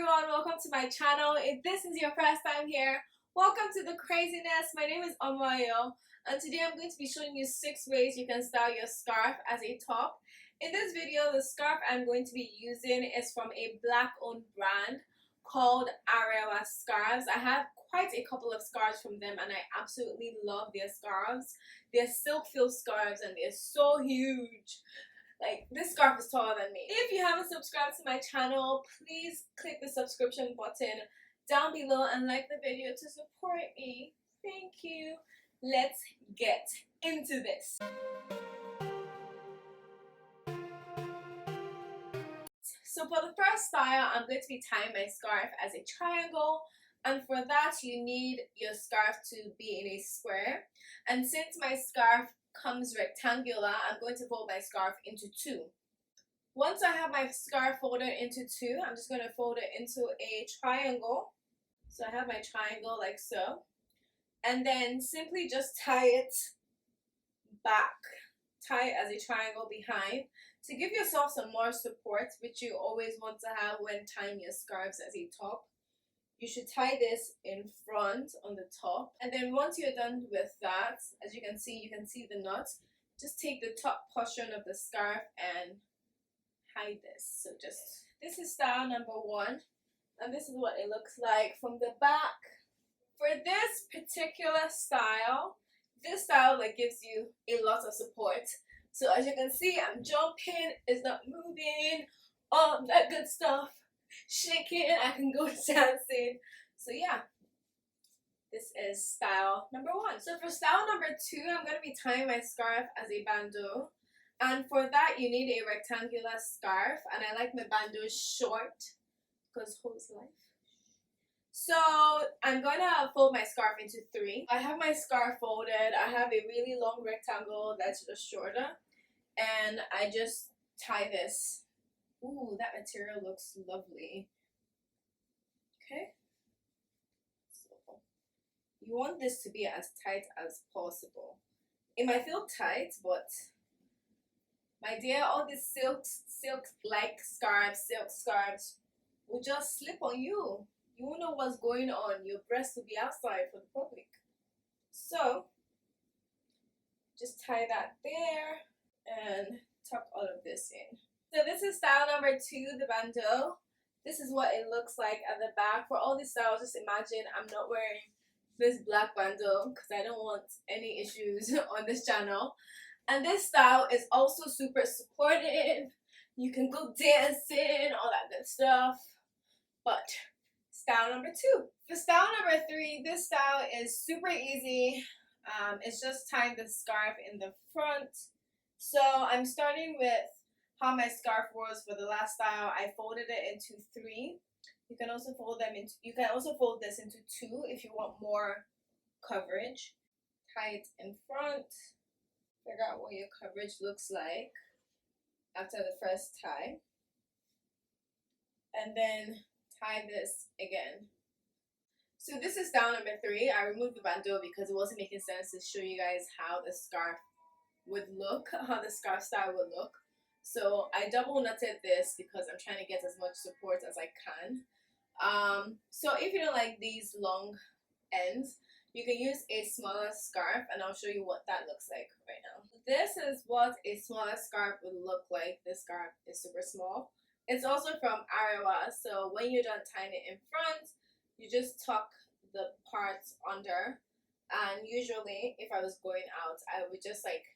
everyone, welcome to my channel. If this is your first time here, welcome to the craziness. My name is Omoyo, and today I'm going to be showing you 6 ways you can style your scarf as a top. In this video, the scarf I'm going to be using is from a black owned brand called Arewa Scarves. I have quite a couple of scarves from them and I absolutely love their scarves. They're silk filled scarves and they're so huge. Like, this scarf is taller than me. If you haven't subscribed to my channel, please click the subscription button down below and like the video to support me. Thank you. Let's get into this. So for the first style, I'm going to be tying my scarf as a triangle, and for that you need your scarf to be in a square. And since my scarf comes rectangular, I'm going to fold my scarf into 2. Once I have my scarf folded into 2, I'm just going to fold it into a triangle. So I have my triangle like so, and then simply just tie it back, tie it as a triangle behind to give yourself some more support, which you always want to have when tying your scarves as a top. You should tie this in front on the top, and then once you're done with that, as you can see the knot. Just take the top portion of the scarf and hide this. So this is style number 1, and this is what it looks like from the back. For this particular style, this style like gives you a lot of support. So as you can see, I'm jumping, it's not moving, all that good stuff. Shaking, I can go dancing. So yeah, this is style number 1. So for style number 2, I'm going to be tying my scarf as a bandeau, and for that you need a rectangular scarf, and I like my bandeau short because hoes life. So I'm going to fold my scarf into 3. I have my scarf folded. I have a really long rectangle that's just shorter, and I just tie this. Ooh, that material looks lovely. Okay. So you want this to be as tight as possible. It might feel tight, but my dear, all these silk-like scarves, silk scarves will just slip on you. You won't know what's going on. Your breast will be outside for the public. So just tie that there and tuck all of this in. So this is style number 2, the bandeau. This is what it looks like at the back. For all these styles, just imagine I'm not wearing this black bandeau because I don't want any issues on this channel. And this style is also super supportive. You can go dancing, all that good stuff. But style number 2. For style number 3, this style is super easy. It's just tying the scarf in the front. So I'm starting with how my scarf was for the last style. I folded it into 3. You can also fold this into 2 if you want more coverage. Tie it in front. Figure out what your coverage looks like after the first tie. And then tie this again. So this is style number 3. I removed the bandeau because it wasn't making sense to show you guys how the scarf would look, how the scarf style would look. So I double knotted this because I'm trying to get as much support as I can. So if you don't like these long ends, you can use a smaller scarf, and I'll show you what that looks like right now. This is what a smaller scarf would look like. This scarf is super small. It's also from Arewa, so when you're done tying it in front, you just tuck the parts under. And usually, if I was going out, I would just like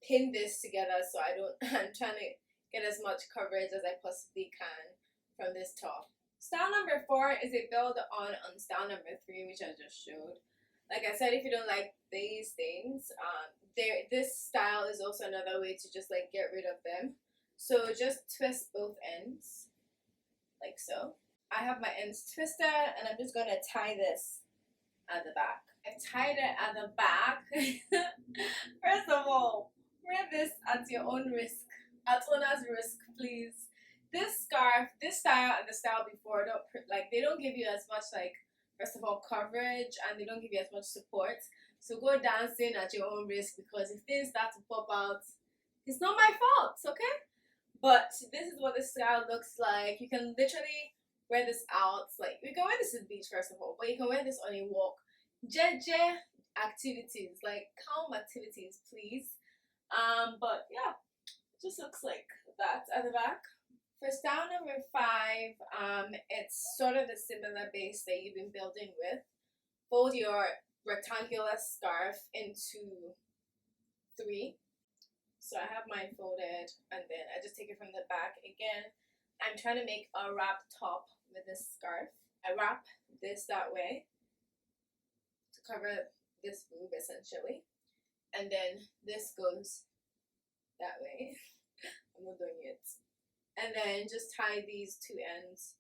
pin this together so I'm trying to get as much coverage as I possibly can from this top. Style number 4 is a build on style number 3, which I just showed. Like I said, if you don't like these things, this style is also another way to just like get rid of them. So just twist both ends like so. I have my ends twisted, and I'm just gonna tie this at the back. I've tied it at the back. First of all, wear this at your own risk, at owner's risk, please. This scarf, this style and the style before, they don't give you as much, like, first of all, coverage, and they don't give you as much support. So go dancing at your own risk, because if things start to pop out, it's not my fault, okay? But this is what the style looks like. You can literally wear this out. Like, you can wear this to the beach first of all, but you can wear this on a walk. Jeje activities, like calm activities, please. But yeah, it just looks like that at the back. For style number 5, it's sort of the similar base that you've been building with. Fold your rectangular scarf into 3. So I have mine folded, and then I just take it from the back. Again, I'm trying to make a wrap top with this scarf. I wrap this that way to cover this boob essentially, and then this goes that way. I'm not doing it. And then just tie these 2 ends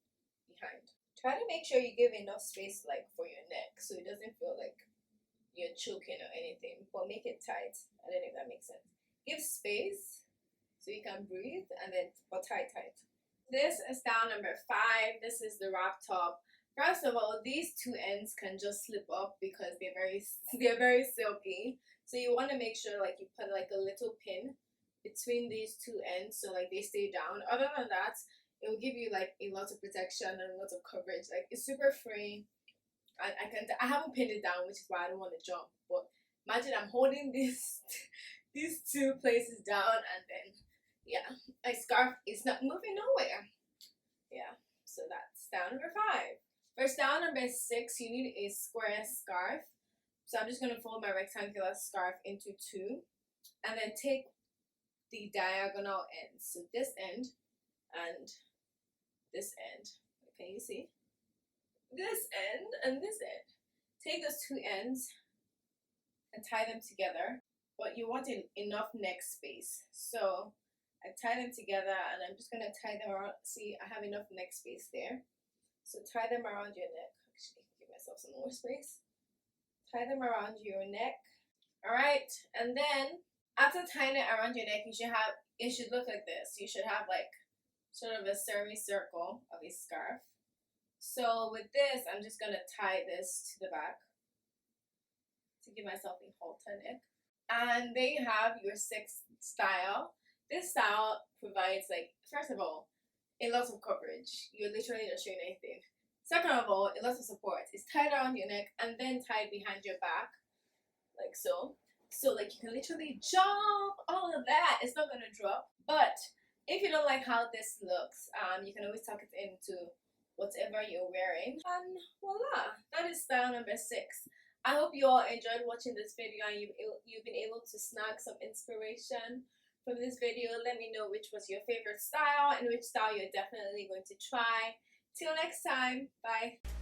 behind. Try to make sure you give enough space like for your neck so it doesn't feel like you're choking or anything, but make it tight. I don't know if that makes sense. Give space so you can breathe, and then but tight. This is style number 5. This is the wrap top. First of all, these 2 ends can just slip up because they're very silky. So you want to make sure like you put like a little pin between these 2 ends so like they stay down. Other than that, it will give you like a lot of protection and a lot of coverage. Like, it's super free. I haven't pinned it down, which is why I don't want to jump. But imagine I'm holding these 2 places down, and then yeah, my scarf is not moving nowhere. Yeah, so that's style number 5. For style number 6, you need a square scarf. So I'm just gonna fold my rectangular scarf into 2, and then take the diagonal ends. So this end and this end. Can you see? This end and this end. Take those 2 ends and tie them together, but you want enough neck space. So I tie them together, and I'm just gonna tie them around. See, I have enough neck space there. So tie them around your neck. Actually, give myself some more space. Tie them around your neck. Alright, and then after tying it around your neck, it should look like this. You should have like sort of a semicircle of a scarf. So with this, I'm just gonna tie this to the back to give myself a halter neck. And there you have your 6th style. This style provides, like, first of all, a lot of coverage. You're literally not showing anything. Second of all, a lot of support. It's tied around your neck and then tied behind your back, like so. So like you can literally jump, all of that. It's not gonna drop. But if you don't like how this looks, you can always tuck it into whatever you're wearing, and voila, that is style number 6. I hope you all enjoyed watching this video and you've been able to snag some inspiration from this video. Let me know which was your favorite style and which style you're definitely going to try. Till next time, bye.